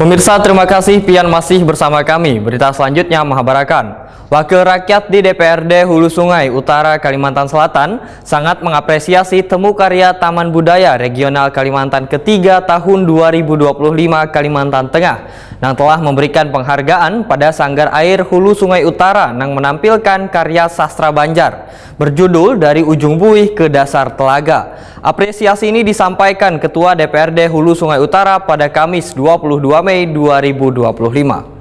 Pemirsa, terima kasih pian masih bersama kami. Berita selanjutnya menghabarkan, Wakil Rakyat di DPRD Hulu Sungai Utara Kalimantan Selatan sangat mengapresiasi temu karya Taman Budaya Regional Kalimantan ketiga tahun 2025 Kalimantan Tengah yang telah memberikan penghargaan pada Sanggar Air Hulu Sungai Utara yang menampilkan karya sastra Banjar berjudul Dari Ujung Buih ke Dasar Telaga. Apresiasi ini disampaikan Ketua DPRD Hulu Sungai Utara pada Kamis 22 Mei 2025.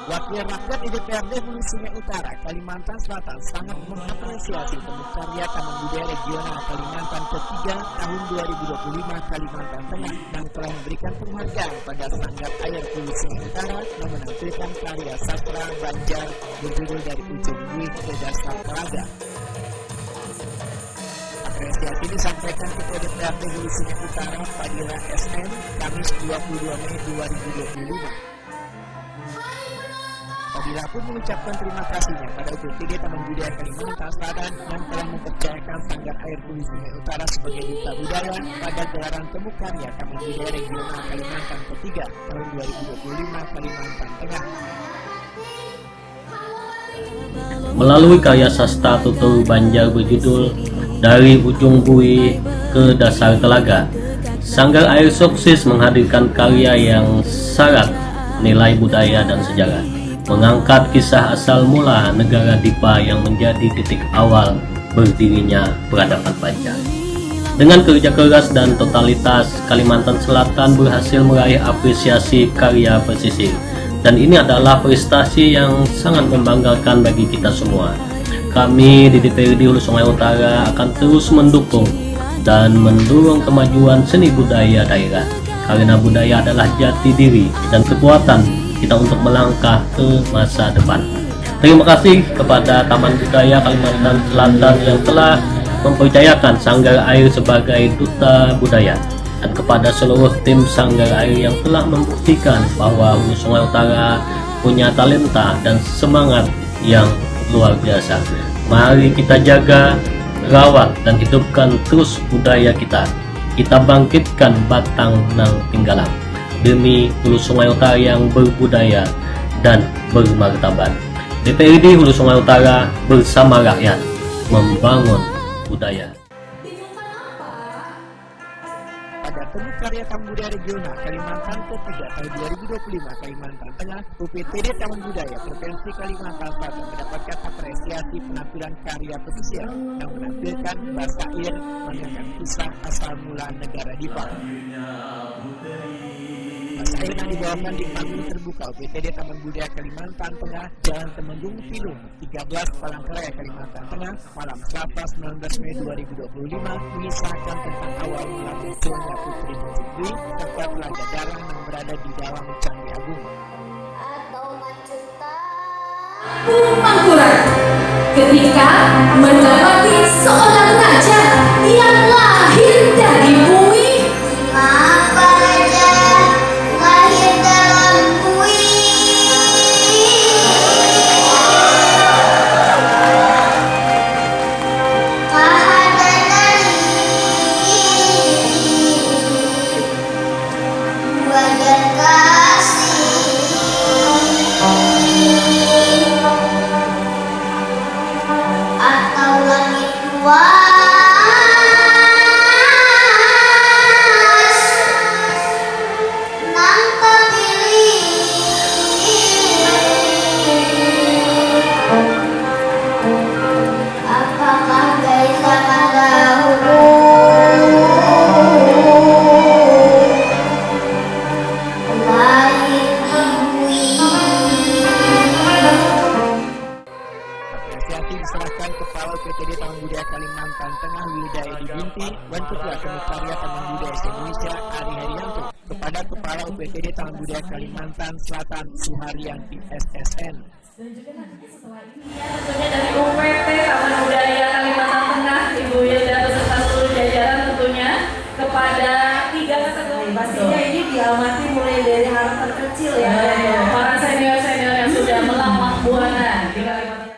Wakil Rakyat di DPRD Hulu Sungai Utara, Kalimantan Selatan sangat mengapresiasi temu karya Taman Budaya Regional Kalimantan ketiga tahun 2025 Kalimantan Tengah yang telah memberikan penghargaan pada Sanggar Air Hulu Sungai Utara yang menampilkan karya sastra Banjar berjudul Dari Ujung Buih ke Dasar Telaga. Apresiasi disampaikan Ketua DPRD Hulu Sungai Utara Fadila SM Kamis 22 Mei 2025. Fadila pun mengucapkan terima kasihnya pada UPTD Taman Budaya Kalimantan Selatan yang telah mempercayakan Sanggar Air Hulu Sungai Utara sebagai duta budaya pada gelaran temu karya Taman Budaya Regional Kalimantan ketiga tahun 2025 Kalimantan Tengah. Melalui karya sastra tutur Banjar berjudul Dari Ujung Buih ke Dasar Telaga, Sanggar Air sukses menghadirkan karya yang syarat nilai budaya dan sejarah, mengangkat kisah asal mula negara Dipa yang menjadi titik awal berdirinya peradaban Banjar. Dengan kerja keras dan totalitas, Kalimantan Selatan berhasil meraih apresiasi karya pesisir, dan ini adalah prestasi yang sangat membanggakan bagi kita semua. Kami di DPRD Hulu Sungai Utara akan terus mendukung dan mendorong kemajuan seni budaya daerah, karena budaya adalah jati diri dan kekuatan kita untuk melangkah ke masa depan. Terima kasih kepada Taman Budaya Kalimantan Selatan yang telah mempercayakan Sanggar Air sebagai duta budaya, dan kepada seluruh tim Sanggar Air yang telah membuktikan bahwa Hulu Sungai Utara punya talenta dan semangat yang luar biasa. Mari kita jaga, rawat, dan hidupkan terus budaya kita. Kita bangkitkan batang nang tinggalan demi Hulu Sungai Utara yang berbudaya dan bermartabat. DPRD Hulu Sungai Utara bersama rakyat membangun budaya. Pada temu karya Taman Budaya Regional Kalimantan ketiga tahun 2025 Kalimantan Tengah, UPTD Taman Budaya Provinsi Kalimantan Selatan mendapatkan apresiasi penampilan karya pesisir yang menampilkan basair mengenai kisah asal mula negara Dipa. Basair yang dibawakan di panggung terbuka UPTD Taman Budaya Kalimantan Tengah, Jalan Temenggung Pilung, 13 Palangkaraya, Kalimantan Tengah, malam Selasa 19 Mei 2025 mengisahkan tentang awal mula munculnya Putri Mujibri serta telaga darah yang berada di dalam Candi Agung. Mangkurat ketika mendapati seorang raja yang lahir dari bumi. Mengapa raja lahir dalam bumi? Mahadadari wajar kasih atau langit luas, nangka pilih. Apakah dari zaman dahulu lahir di bumi? Apresiasi diserahkan Kepala UPTD Taman Budaya Kalimantan Tengah Widayadi Binti dan Ketua Temu Karya Taman Budaya Indonesia Ari Herianto kepada Kepala UPTD Taman Budaya Kalimantan Selatan Suharyanti SSN. Dan juga nanti setelah ini